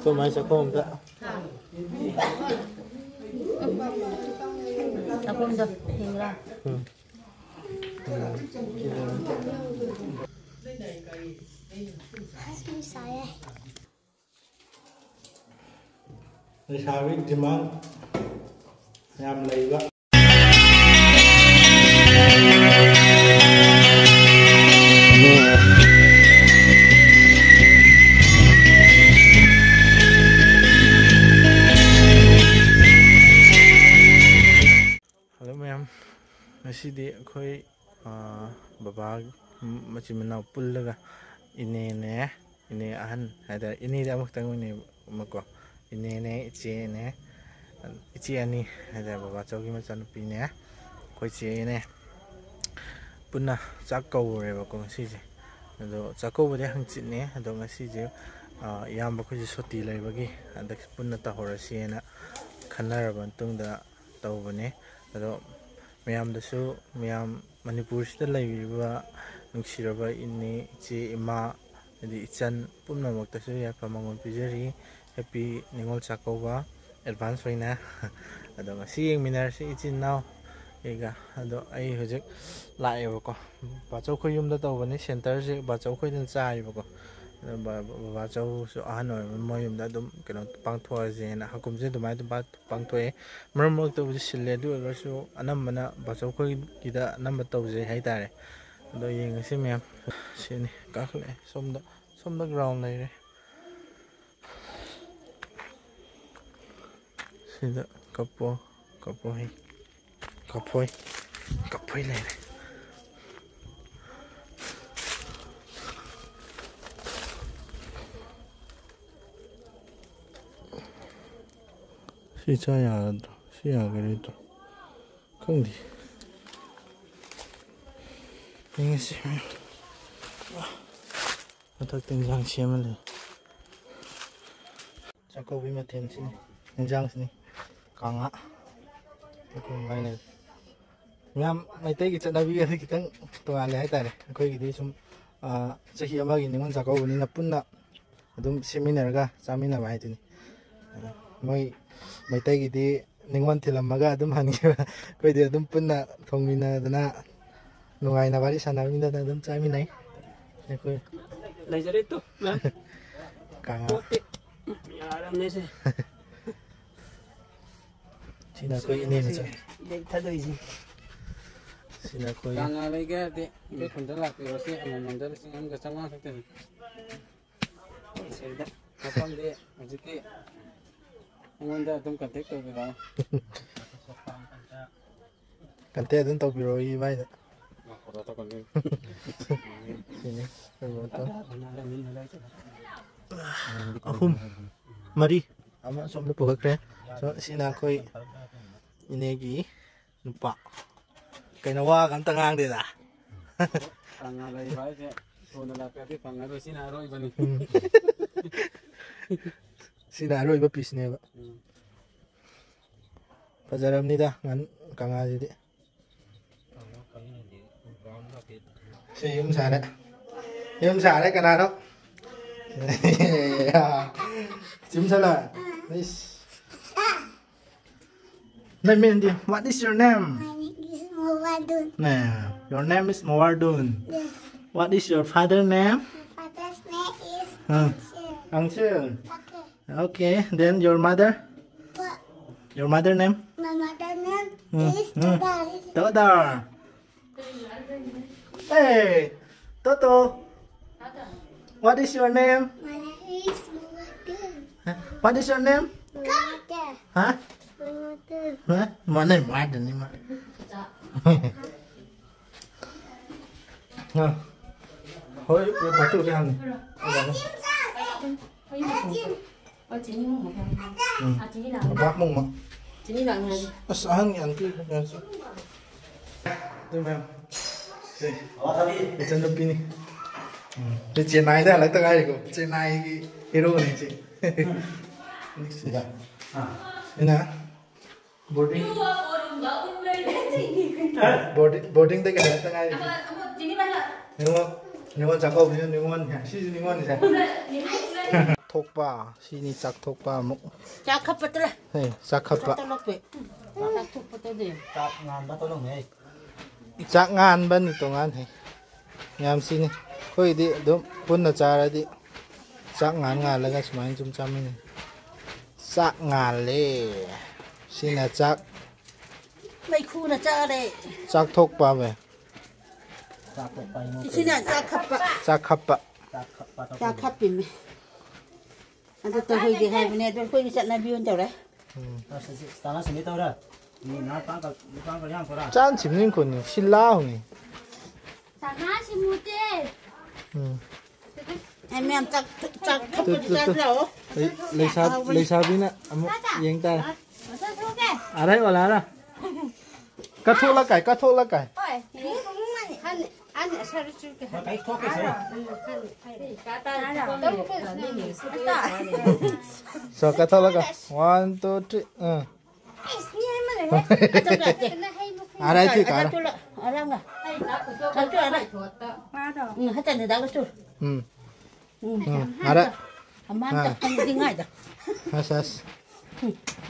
Tôi mới sẽ không cả. Không được, hình ra. Đây sao biết thì món nhằm lấy vậy. Hello ma'am, ngasidi ako'y baba macam mana pul laga ini ne ini ahan ada ini dah muktang ini mako ini ne ichi ani ada baba chogi macam pi ne koi chi ne punna chakau re bako ngasi je ado chakau bade hangchit ne ado ngasi je yam bako je soti lai bagi ada punna ta horasi na khanara bantungda tawbane ado mayamdasu mayam Manipur sida laiba nungsiraba ini ichi ima adi ichan pumnamaktasu yafa mangon pijari happy ningol chakauba advance hoina ado ngasi yengminar si ichin naw ega ado ai hojik laeba ko bachau khoi yumda tawbani center se bachau khoi den chaiba ko bachau su ahan oi moyumda dum keno pangthwa jena hakum je dumai dum pangthwe maram to bu sille du su anamana bachau khoi kida number tawje haitare ado yeng si mem sini kakle somda ground lai re sida kapoi lai re si chaya si agare to khangdi ini sih matak tenjang siapa le chakau bi maten sini tenjang sini kanga aku main le ngam mai tai ki chanabi ga kitang tonga le hai tare koi gi sum chahi ama gi ningon chakau ni na punna adum seminar ga chamina bai tuni moi mai tai gi di ningon thilamaga adum hani koi de adum punna thongmina dana nungai na bari sanami da adum chami nai koi lai jare to kanga yaram ne se sina koi ini na chai dei thadoi ji sina koi kanga lai ga de be khunda la pe ose amandar singam ga chama sakte seda kapam de ajike amanda tum contact to bira kante adun to biro I bai da sini ahum mari ama somna pogakre so sina koi inegi nupa kaina wa kan tangang de da kanga lai bai se sona la pe pe kanga ro sina ro ibani sina ro iba pisne ba pajaram ni da ngan kanga ji de si yum sa đấy cái nào đó chim sa là nice name đi what is your name nah your name is Mawardun Yes. what is your father name Father's name is Angel Okay. okay then your mother But your mother name my mother name is Todar. Todar hey Toto what is your name My name is Mother. what is your name Mother. hả Mother. hả mà này mai đừng đi mà thôi cái phải tự ăn bác mông mà Chính là người sáng ăn cái ăn số tôi mềm cái chân nó pin đi cái chuyện này đó là tất cả cái chuyện này cái hero này chị ini boarding boarding tadi kan datang aja ningon ningon cakap ningon si ningon nih ทกปลาสีนี่จักทกปลามุก Chắc khắp bật ra. เฮ้ยจักขับปะ Tao lọc vậy. Chắc thúc bật ra đi. จับงานมาตัวลงไง จักงานบ้านนี่ตรงงานให้งามสินี่คุยดิดมพุ่นอาจารย์ดิจักงานแล้วก็สมัยจุ่มจำนี่จักงานเลยสินะจัก Mày khu là cha đây. จักทกปลาไป จับไปโม Chị nào cha khắp bật. จักขับปะ จับปลาตัว Cha khắp bình mày. Anh tôi hơi gì hay bên này tôi khuyên trận này biên chào đấy. ตอนนั้นสิ่งนี้ตัวเด้อนี่น้าปังกับย่างก็ได้ จานชิมนี่คนนี่ชิลล่านี่ Sana si Mute. อืม Em chắc khắp bật ra rồi. เลยชาบินะอามุยังตา Masa tu ke? อะไรก่อนแล้วนะกระทุละไก่กระทุละไก่ Oi, ni mana? An asal tu ke? ไปโทษกันสิ Kata tahu ke ni? Kata. สองกระทุละไก่ one two three Ni mana? Kena hai mu. อะไรที่กัน Satu lah. Orang lah. Satu ada. Hata ni dah tu. อืมอะไร Aman tak kan dengar dah. ฮัสฮัส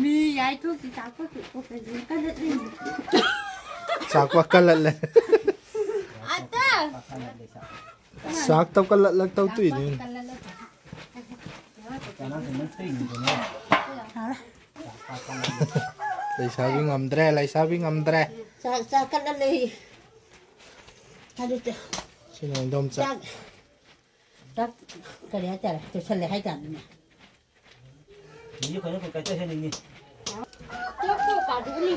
Mi yai tu kita apa tu? Kan ni. สากว่ากันละเลย Ada. สากเต้ากันละเต้าตุ้ยนี่ ตอนนั้นถึงมันติ้งอยู่เนี่ย Alah. เลยชาบิงอมแดรเลยชาบิงอมแดร Sa kan dah leh. Aduh tu. ชิโนดมจัก Dak. Dak kali aja lah. Tu seleh hai kan ni. นี่คนนี้คนไกลเจ้าเห็นนี่ Cukup padu ni.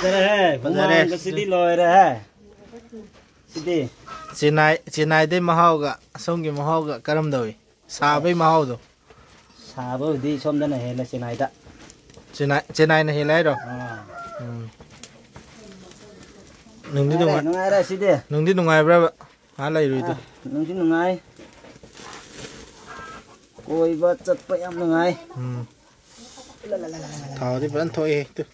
เจ้าเฮ้ยผมว่าก็สิดีลอยเลยเฮ้ยสิดี จีนายได้มาเฮากะส่งกี่มาเฮากะกระดมดอยซาไปมาเฮาดู ชาบ่ดีชมได้เห็นแล้วสิไหนตะ จีนายน่ะเห็นแล้วดอกหนึ่งที่ตรง น้องไงได้สิดี หนึ่งที่ตรงไงเปล่าหาอะไรอยู่ตัว น้องที่น้องไงโอ้ยว่าจัดไปยังน้องไง ถอที่เป็นถอยตัว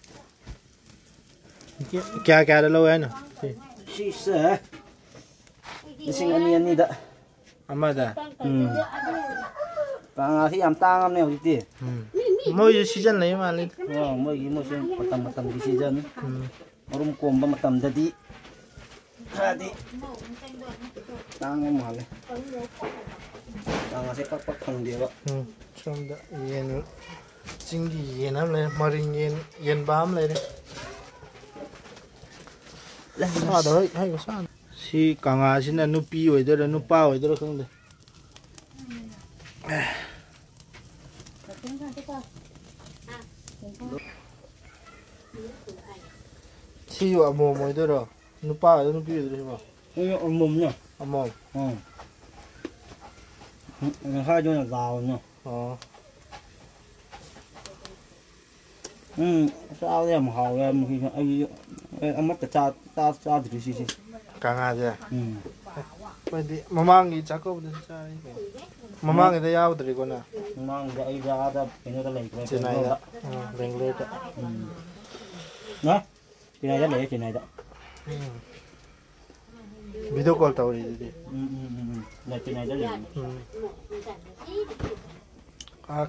แก่ได้แล้วเอง สิเสือสิ่งอันนี้ดะ อามาได้ บางที่ยามตั้งเนี่ยจริง มวยซีซันเลยมาเลย ๆว่าเมื่อกี้มันmatam di season orang kumpul matam jadi tadi tangan mahal tangan saya pak kang dia pak ชมได้เย็นจริงดีเย็นน้ำเลยมาริงเย็นบ้ามเลยเนี่ยซาดเลยให้ก็ซาสิกางอาสินะนุปีไว้เด้อนุป้าไว้เด้อครึ่งเด้อที่อยู่อโมมไว้เด้อนุป้าไว้เด้อนุปีไว้เด้อใช่ป่ะ ini umumnya อโมม hai chỗ là vào nhá อ๋อ sao em hào em khi anh mất cả cha thì gì กางอาจ้ะไปดิมามังอีจักก็เป็นใจมามังอีได้ยาวตรีก่อนนะ mang cái ra ra cái nó lấy cái เจนายละแรงเลยจ้ะ đó cái này rất lấy cái này đó วิดีโอคอลตัวนี้ดิ này cái này rất lấy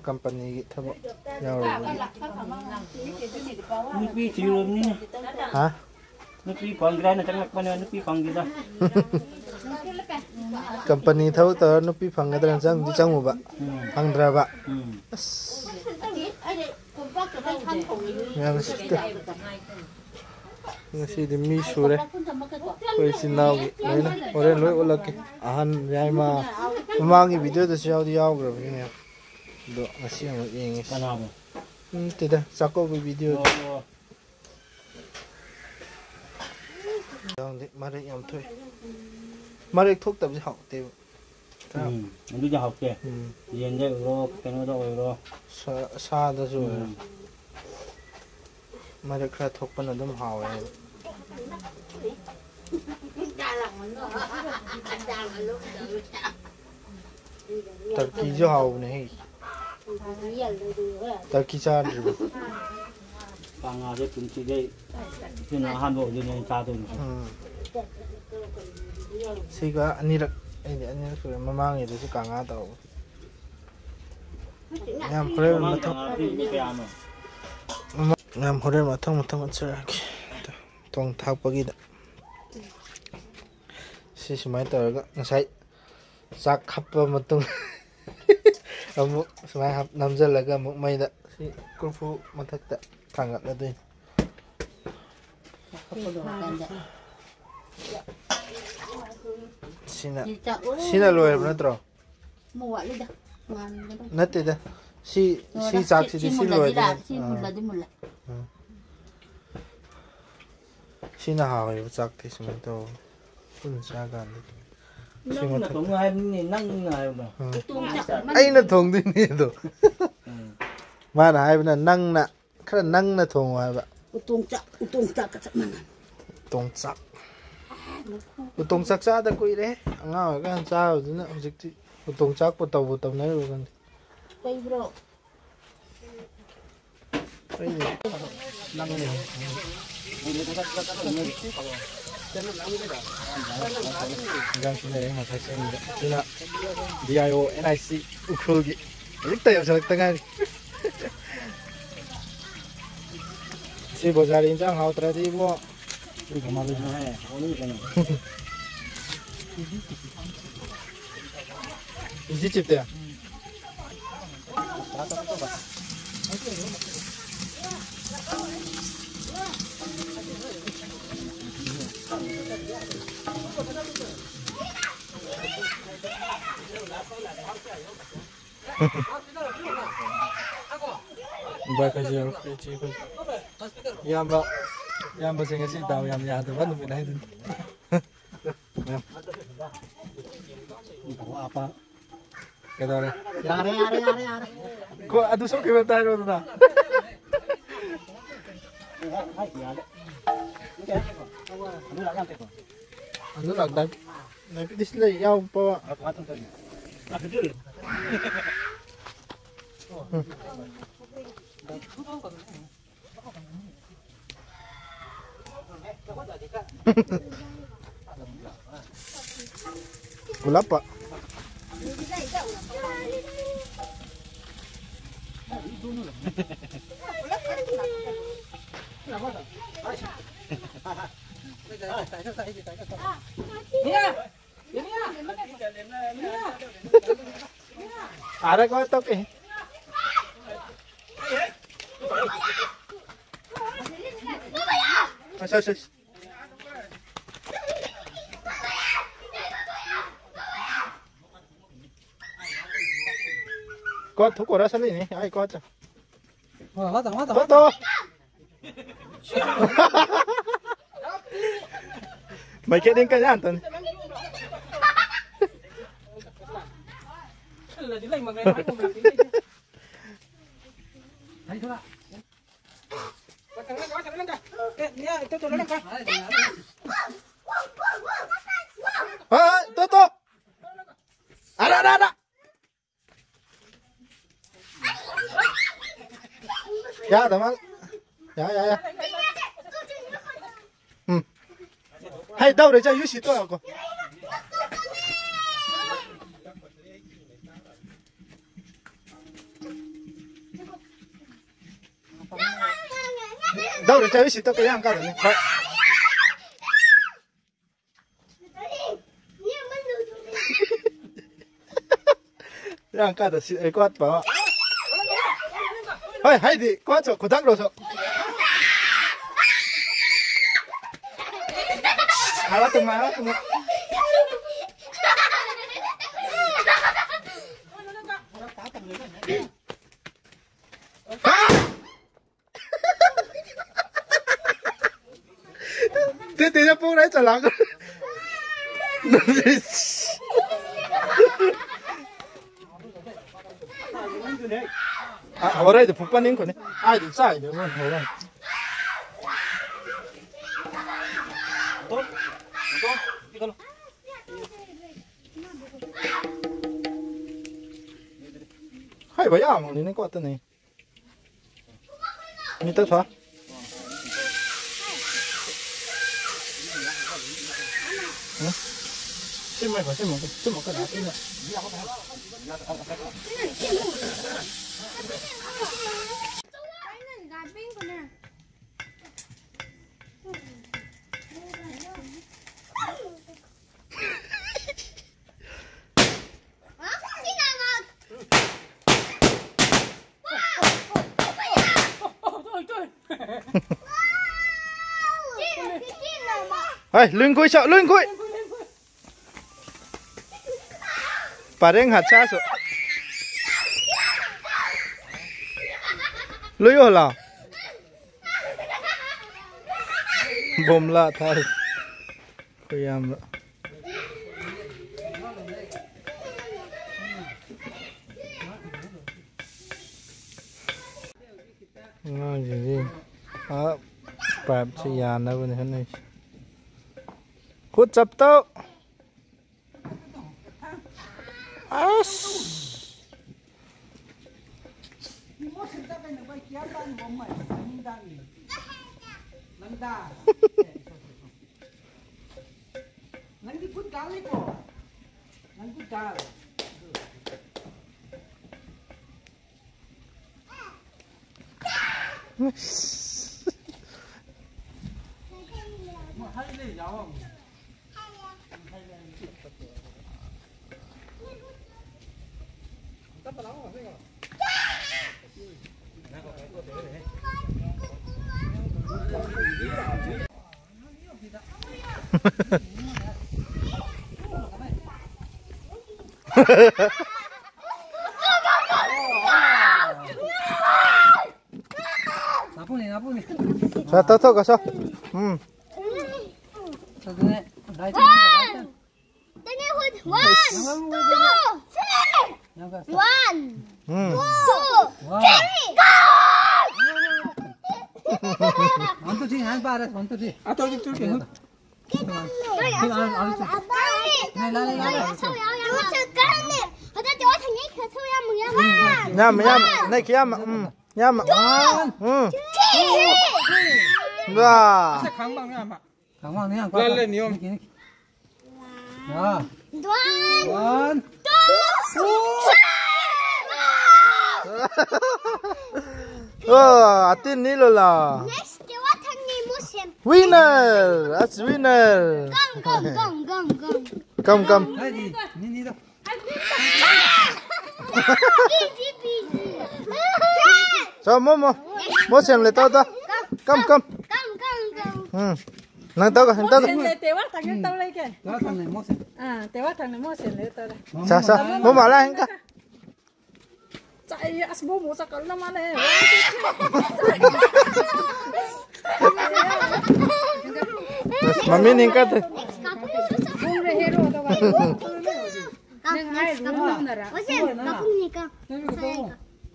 คัมปานีทำยาวเลย nước pi chịu luôn nhá ฮะ nước pi còn cái này là chắc là bao nhiêu nước pi còn gì đó คัมปานีเท่าตัวนุปีฟังกันตอนจังดิจังหมู่บะฟังดราบะยังสิเตยังสิดิมีชูเลยคุยสินาวกิเลยนะโอเรนลุยโอลักกิอาหารยายมามังอีวิดีโอตัวเชียวที่ยาวกว่านี้เนี่ยดูอาชีพมันเอง cái nào mà ติดอ่ะสักก็วิดีโอลองดิมาเรียมถ้วยมาเรียกทุกตับจะหอกเต็ม มันดูจะhọc kìa tiền cho euro cái nó cho euro ซาดะจูมาเรียกแค่ทุกปนดมหาวเองตะกี้จะหาวนี่ตะกี้ชาดิบ càng ngà cho chúng chị đây nhưng là Hàn Bộ như cha tôi สิก็อันนี้ละอันนี้คือมามังอยู่ที่กลางอ่ะตัว Ngam horen matang. kaya ano. Ngam horen matang atserake. Tong thakpagida. Si sumai tawraga ngasai sak happa matung amuk sumai hap namjalaga amuk maida si kurfu mathakta thangatladoi. Sina loyabra natro? Muwa lida. Ngan. Natteda. Si chaksidhi si loyadina. Si mulla di mulla. Sina hawayo chakti sumai taw. Pun chagan. Nang na tong ngayon ni nang ngayon ba. Aina thongdini do. Mana haibna nangna khara nangna thongo haiba. Utong chak ka mana. Tongchak. Utongchak chada kuire anga kan chaudina hojikti utongchak po taw nai rogan. Kay bro. Nangni. Gang sini yang masih sini. Cina DIO NIC ukhulgi. Ikta ya salak tengah. Si bozar injang hau tradi bo. Isi chip ya. Bakajal kecil. Yamba sing ngasih tahu yang ya tuh kan beda itu. Apa? Kata orang. Are. Kok aduh sok kita tahu tuh. Anu lagdag. Tapi display yaw pa. Wala pa. Ada kau tok eh. Asus. Kau tu kau rasa ni, ay kau tu. Mata. Betul. Baik din ka yan, Ton. Ah, Toto. Ada. Ya, teman. Ya. Hai, đâu để cho Yu xí tôi cô. Đâu để cho Yu xí tôi cái yang cao này. Yang cao đó xí quát bảo. Ôi, hay đi, quát cho cô thắc rồi sao? Halo teman. Dia pun naik jalan. Orang itu bukan yang kau ni, ada saya ni orang. Hai bayar mau ni kau tu ni. Ni tak sah. Semua kan dah ini. Ê, lưng cùi sợ, lưng cùi. Bà đen hạt xa sợ. Lưới ở là. Bồm lạ thay. Tôi em đó. Ngon gì đó, bạp xe dàn đâu bên này. Hút chập tao. 나쁘네. 자, 더 가서. 저기네 라이트. One, two, three. One, two, three. 원투 지 한 바래 원투 지. 아 저기 저기. Nhâm, này kia mà. Nhâm. Wow. 강왕 그냥 랄레 니엄. 야. 원. Oh, atin ni lola. Next, what can you motion? Winner, that's winner. Go. Come. 아니 니니도. Cho mo xem lại tao ta. Come. Go. Nang tao ka. Để quá thằng nó tao lấy kìa. 나 thằng 못 생. À, để quá thằng nó mua tiền lấy tao đây. Sa. Mo mala hin ka. Chạy asbo mua sao còn lắm anh này. Mami ning ka. Không để hero tao vào. Nhưng ai đúng không nè.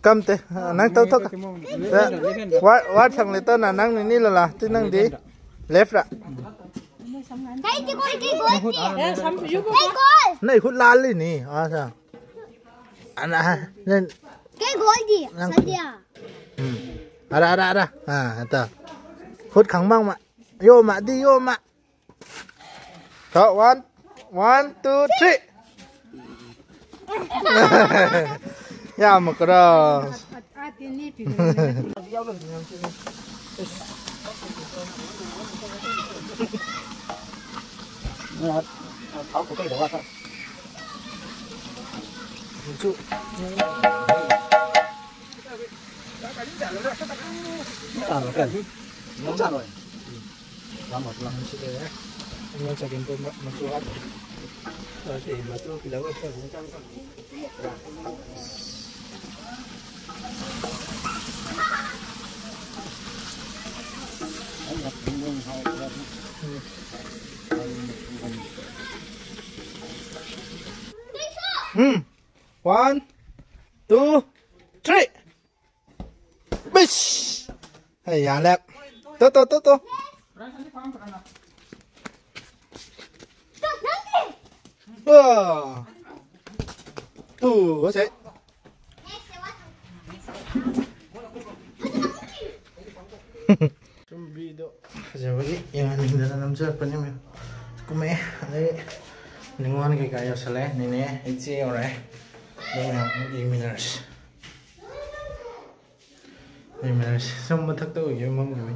Come te. Nang tao ka. What thằng lại tao là nang ni lola. Ti nang đi. Left ra. Cái gol. Ê, xong rồi giúp Cái gol. Này hút lan lên nè. À sao? Anh nên Cái gol gì? Sadia. Ada. À, ta. Hút khẳng băng mà. Vô mà đi vô mà. So, one, two, three. Ya mà cái đó. áo của cây đó thôi. Nó chả rồi. Làm một lần sẽ đấy. Anh sẽ kiếm một số ăn. Rồi thì mà tôi cái đấu ở phần trong. One, two, three. Bish. Hey, ya lep. Tô. Có sẽ. Chuẩn do. Kasi bagi yang hindi na namsa pa niyo. Kume, ay ninguan kay kayo sale nene itsi ore. Dengan iminers. Semua tak tahu ya mam kami.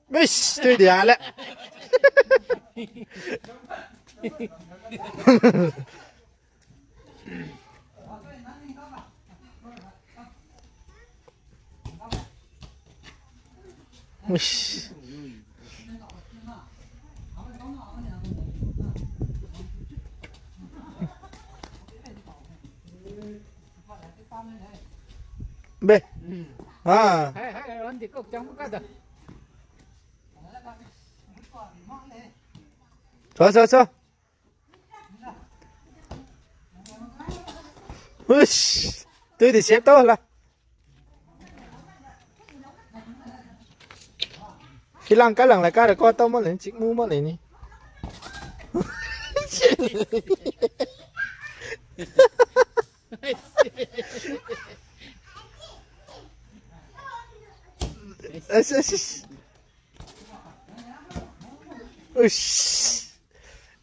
Bis, tu dia lah. Wish. Bê. À. Hai ấn thì cốc trong cái đó. Cho. Uish. Tôi thì xếp tốt là. Khi lăng cái lần lại cái rồi coi tao mới lên chiếc mũ mới lên đi.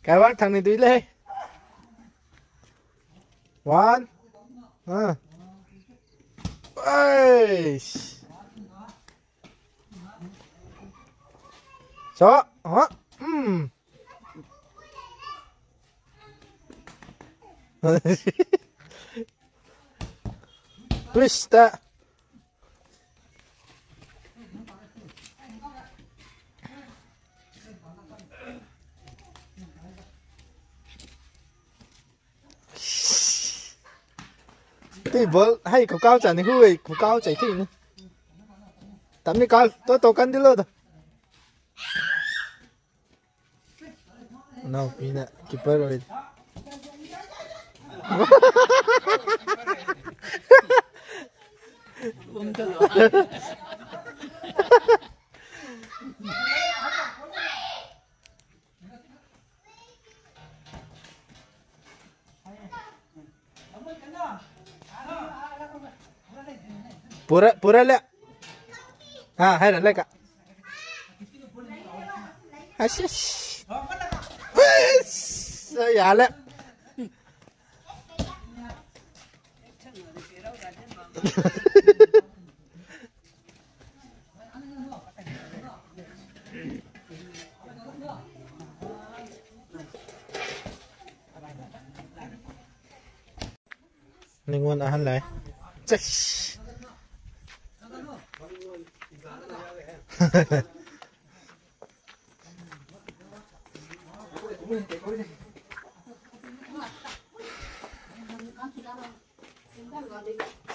Cái bác thằng này túi lên. One. Ê. Đó. Twista. Thì bố hay có cao chẳng thì hư có cao chảy thì nữa. Tắm đi cao, tôi tổ cân đi lơ rồi. No, pina, keeper rồi. Pura le. Ah, hai le ka. Asyik. Ya le. Ninguan ahan lại.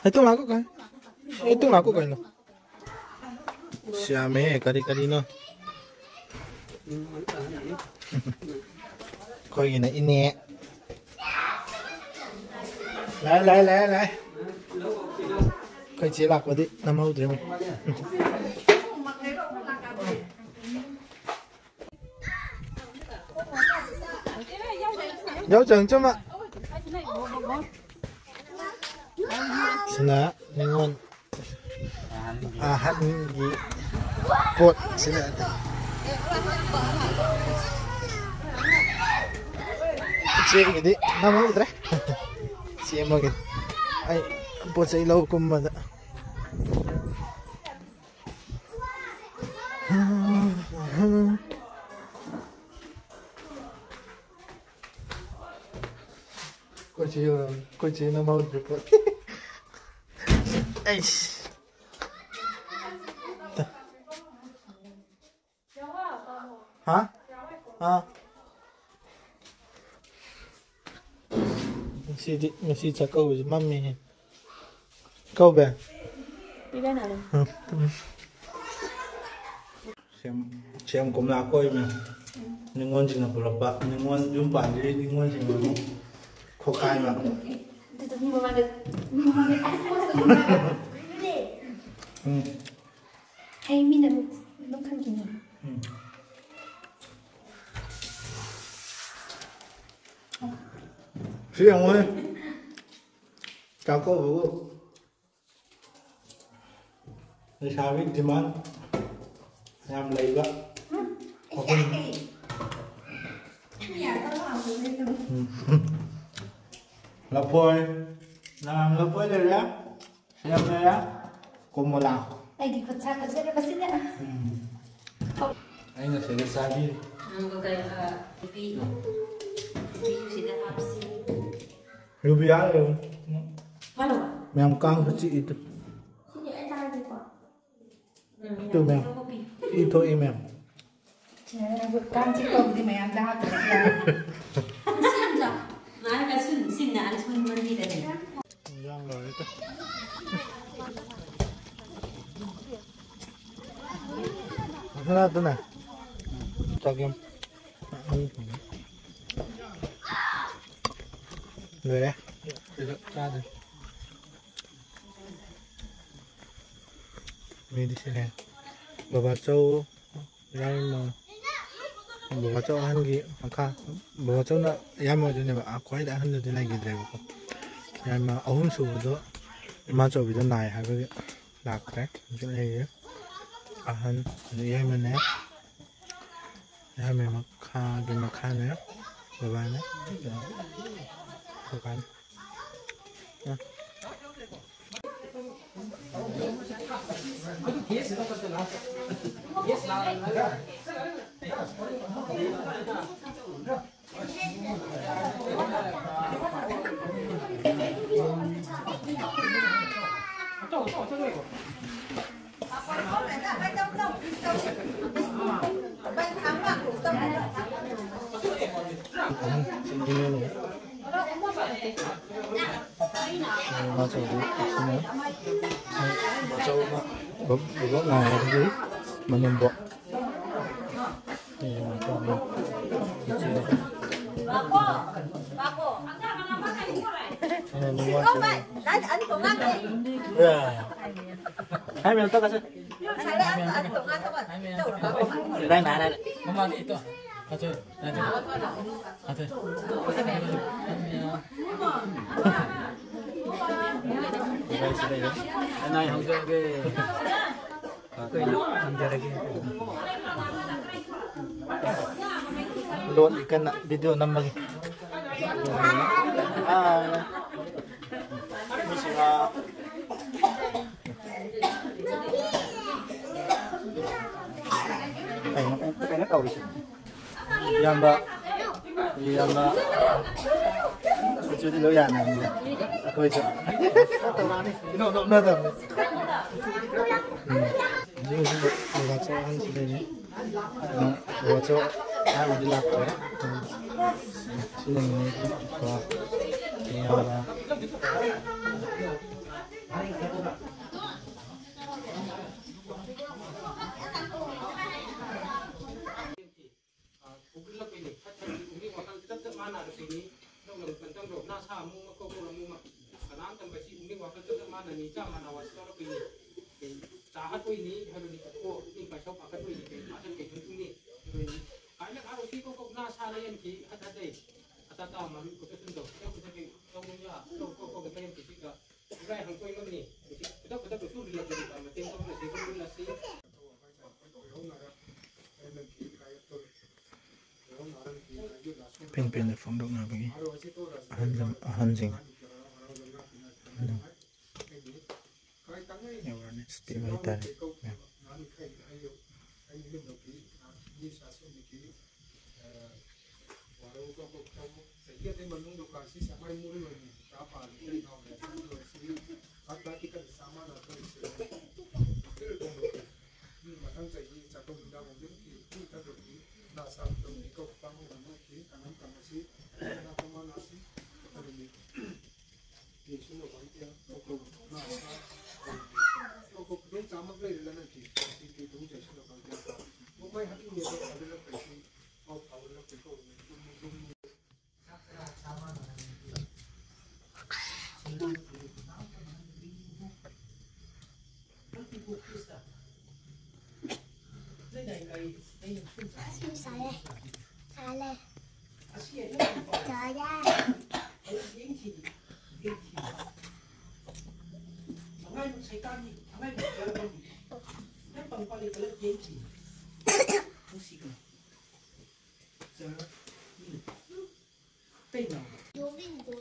Itu lah aku kan. Itu lah aku kan. Siame kari-kari no. Coi gì này nè. Lại. Coi chỉ lạc vào đi, nằm hậu rồi mình. Dấu chừng chứ mà. Sina, ningon. Ahad gì? Pot sina. Cik gini, nama udah. Siapa gitu? Ay, pot sa ilaw kumbada. Kunci nama udah pot. Aish. Hah? Masih cakap với mami. Câu về. Đi bên nào này? Xem cũng là coi mà. Nhưng ngon chỉ là bột bạc, nhưng ngon dùng bản đi, nhưng ngon chỉ là khó khai mà. Hay mình là lúc khăn gì nhỉ? Sư ông ơi. Chào cô vũ. Để sao biết tìm ăn. Làm lấy vậy. Lập phôi. Làm lập phôi đây đó. Xem đây đó. Cùng một làm. Ay, di ko sa kasi na kasi na. Anh là sẽ được sao đi. Ruby á rồi. Mèo căng với chị itu. Itu mèo. Itu mèo. Kan cikgu di mayam dah tu. Nah, kan sun na an sun mandi dah. Yang rồi itu. là thế này cho em người đấy ra rồi mình đi xem bà châu ra mà bà châu ăn gì khá bà châu nó em mà cho nên bà quay đã hơn rồi thế này gì đấy em mà ống sụp đó mà châu bị thế này hay cái lạc đấy cái này ăn thì em mình nè em mình mà khá nữa bà bà nữa bà bà mà châu đi bố này ở dưới mà nằm bộ thì mà cho mình hai miếng tao cái đây này mama itu aja aja này không cho cái ăn ra cái luôn ikan video năm lagi misalnya cái nó cầu đi yang mbak cuci dulu ya nanti aku aja no ini bacakan sini baca aku di laptop sini ini wah ini apa pen phong độ nào vậy han jing awareness di kita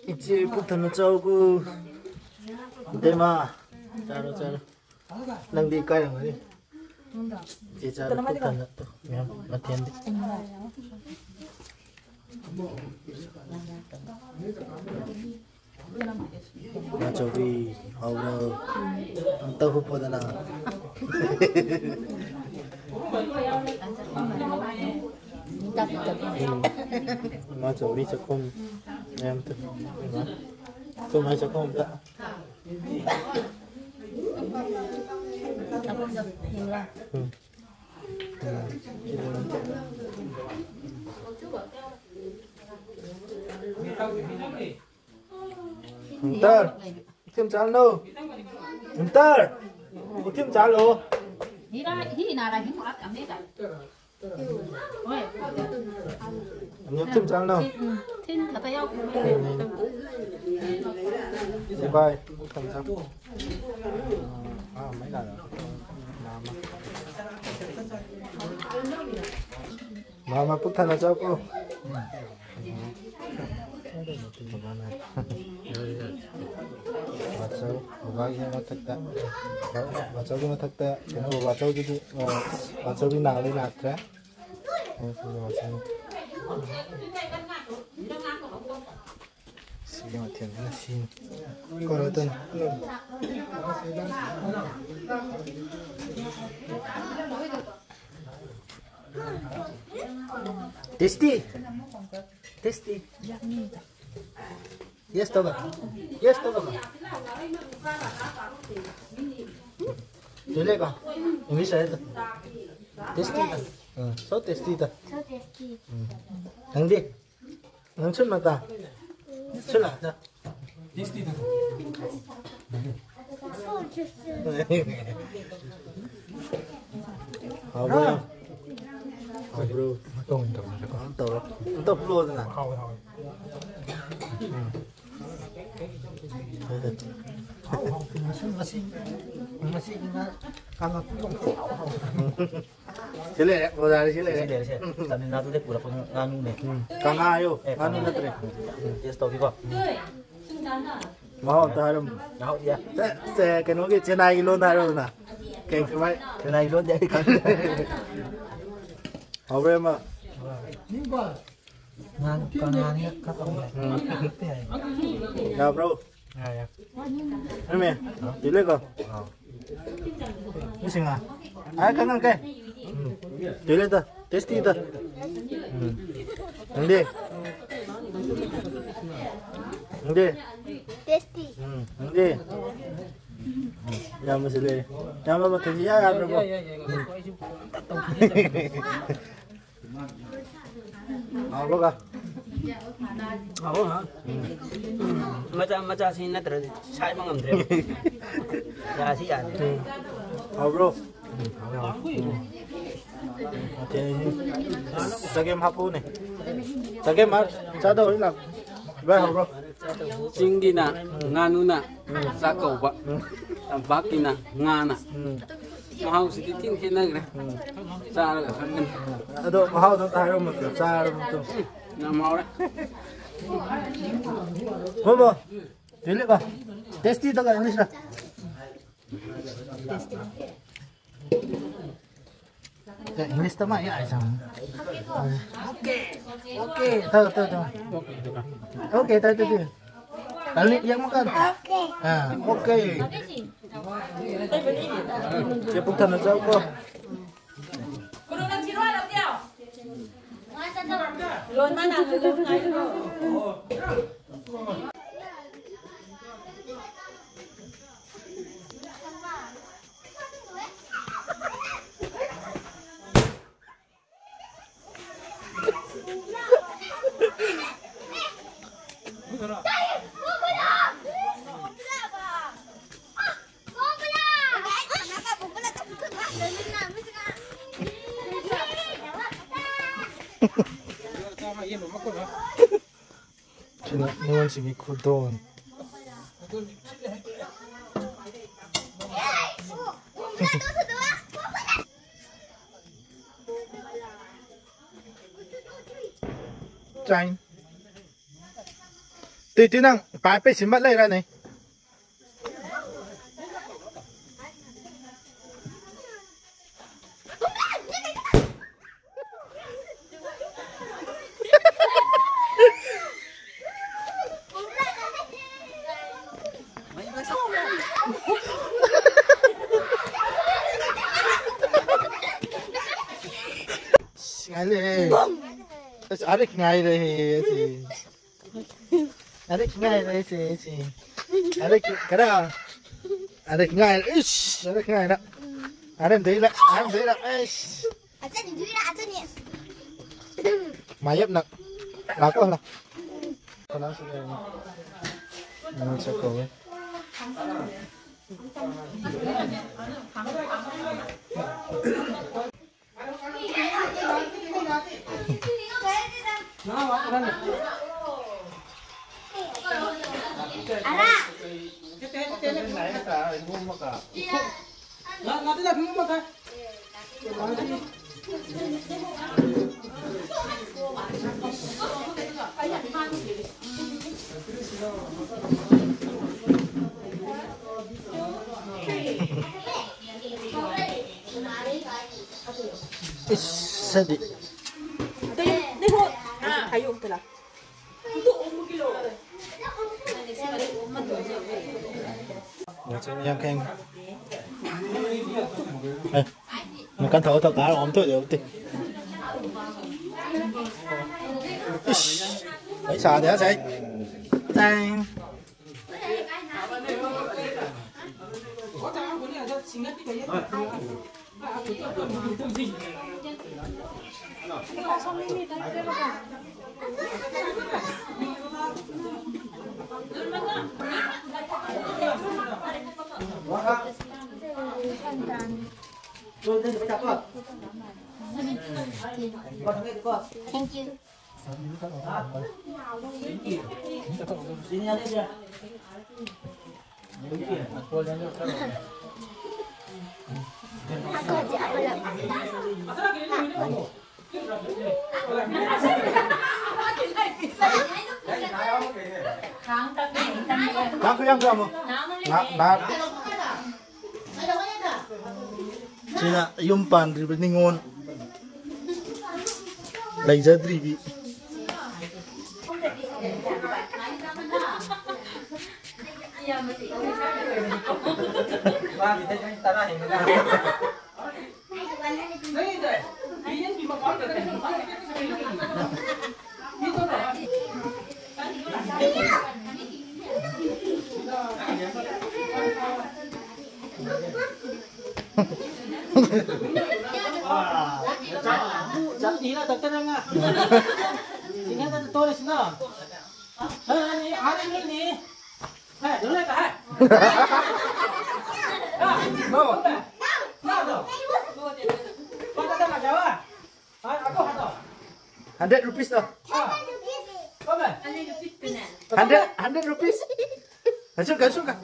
이제 부터는 저고 데마 짜로 낭비 까요 거니 이제 짜로 부터는 또 그냥 마티엔데 나 저기 아우라 안타고 보다나 맞아 우리 조금 아무튼 좀 하자 조금 다 Bentar, tim calo. Bentar, tim calo. Hi nào là những món cảm biết à? Ôi, Anh tim calo. thiên thật tao. Bye. Không sao. Mấy lần rồi. Mama put thằng nào cho cô. Bacaw, bagay na matagta. Bacaw din matagta. Kaya bacaw din, bacaw din na ulit natin. Sige natin na sin. Korotan. Tasty. Tasty. Yes, toga. Yes, toga. Dile ka. English ay ito. Tasty ta. So tasty ta. So tasty. Hindi. Ang sun mata. Sula ta. Tasty ta. So tasty. How bro? How bro? Matong ito. Ito flow na. Masih na kangat Sila, wala sila. Kami nato deh pura pang nganu nih. Kangayo. Ano na tre? Yes tau ko. Mau tarum. Nahau ya. Sa kanoge chenai lo tarum na. Kay kamay. Kenai lo jadi kan. Abre ma. Nganu kangannya katong. Ya bro. Ya. Ano me? Dile ko. Isi nga. Ay kangan kay. Dile ta. Tasty ta. Hindi. Hindi. Tasty. Hindi. Ya masih le. Ya mama kasi ya bro. Ako ka. Ako ha. Macam sih na terus saya mangam terus. Ya sih ya. Oh bro. Sagem hapon eh. Sagem mar. Sada ulit lang. Ba bro. Singgi na, nganu na, sakaw ba, baki na, ngana. Mahal si titin kinag na. Sara ka kan. Ado mahal to tayo mo to. Sara mo to. Na mahal. Momo. Dili ka. Tasty to ka English na. Ya English tama ya isang. Okay. Tahu. Okay, tahu. Kali yang makan. Okay. Ah, okay. Siapa tanah jauh kok? Cina naman si Miko doon. Chanh. Tuy năng, phải bị xí mất lấy ra này. Ngay Adik ngay đây thì Adik ngay đây thì Adik cái đó Adik ngay Adik ngay đó Adik thấy là Mayap nak. Lako lah. Kalau sudah ini cukup. Sedih. Macam yang keng. Makan tahu cá là ổn thôi được thì. Phải xả để chạy. Tang. Thank you. Aku aja apa Nak yang kamu? Nak. Cina yumpan di beningon. Laser dribi. Ini lah dokter nga. Sini ada tulis na. Ini ada ini. Hai, dulu ka hai. No. No. Kau tak nak jawab? Aku hado. 100 rupees toh. Kau ber? 100 rupees. Masuk ka.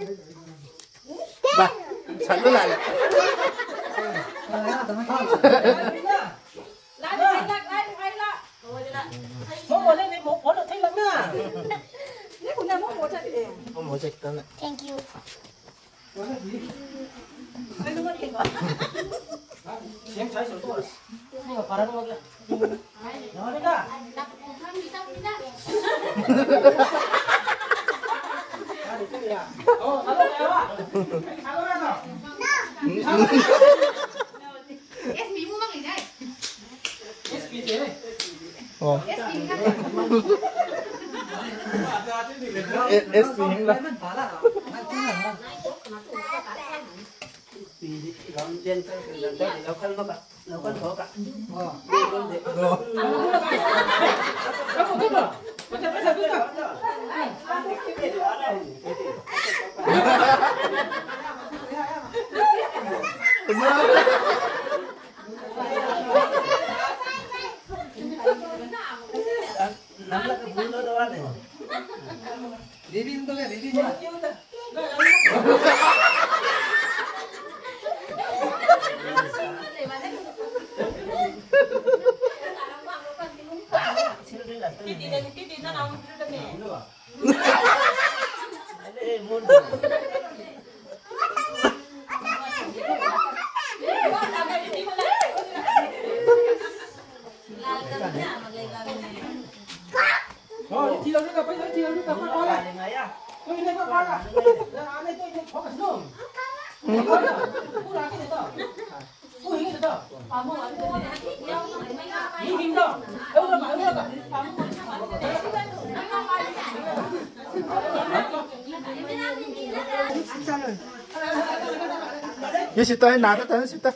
Bah, satu lah. Thank you. Oh. Tiếng là ये सीता है नाटा था Sita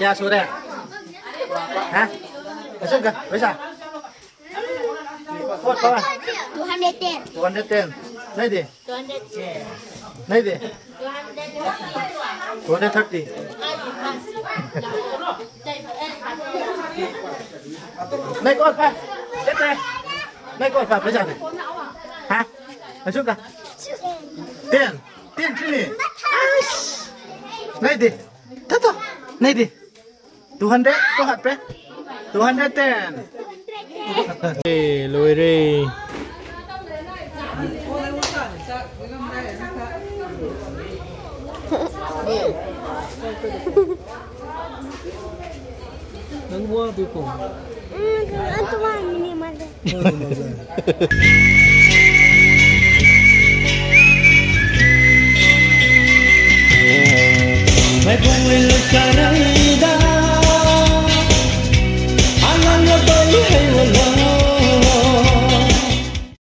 Kaya sudah. Hah? Masuk ke? Bisa? Kuat bawah. 210. 210. Naik deh. 210. Naik deh. 230. Naik kuat Pak. Tete. Naik kuat Pak. Bisa deh. Hah? Masuk ke? 10. 10 sini. Naik deh. Tato. Naik deh. 200 kuat Pak. 210. Lôi đi. Nang buah tu pun. Itu mah minimal deh. मैं बोल कर